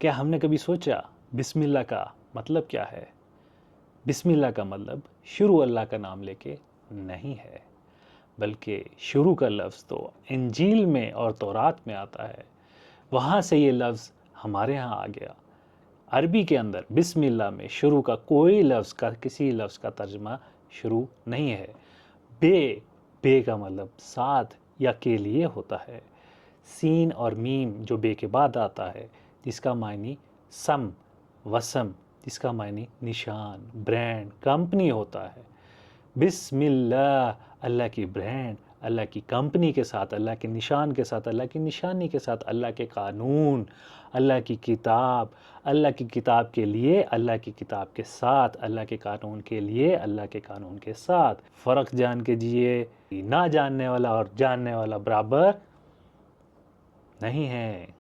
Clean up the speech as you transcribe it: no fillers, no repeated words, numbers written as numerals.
क्या हमने कभी सोचा बिस्मिल्लाह का मतलब क्या है? बिस्मिल्लाह का मतलब शुरू अल्लाह का नाम लेके नहीं है, बल्कि शुरू का लफ्ज़ तो इंजील में और तौरात में आता है। वहाँ से ये लफ्ज़ हमारे यहाँ आ गया। अरबी के अंदर बिस्मिल्लाह में शुरू का कोई लफ्ज़ का किसी लफ्ज़ का तर्जुमा शुरू नहीं है। बे, बे का मतलब साथ या के लिए होता है। सीन और मीम जो बे के बाद आता है, जिसका मायनी सम, वसम, जिसका मायनी निशान, ब्रांड, कंपनी होता है। बिस्मिल्लाह, अल्लाह की ब्रांड, अल्लाह की कंपनी के साथ, अल्लाह के निशान के साथ, अल्लाह की निशानी के साथ, अल्लाह के कानून, अल्लाह की किताब, अल्लाह की किताब के लिए, अल्लाह की किताब के साथ, अल्लाह के कानून के लिए, अल्लाह के कानून के साथ। फ़र्क जान के जिए, ना जानने वाला और जानने वाला बराबर नहीं है।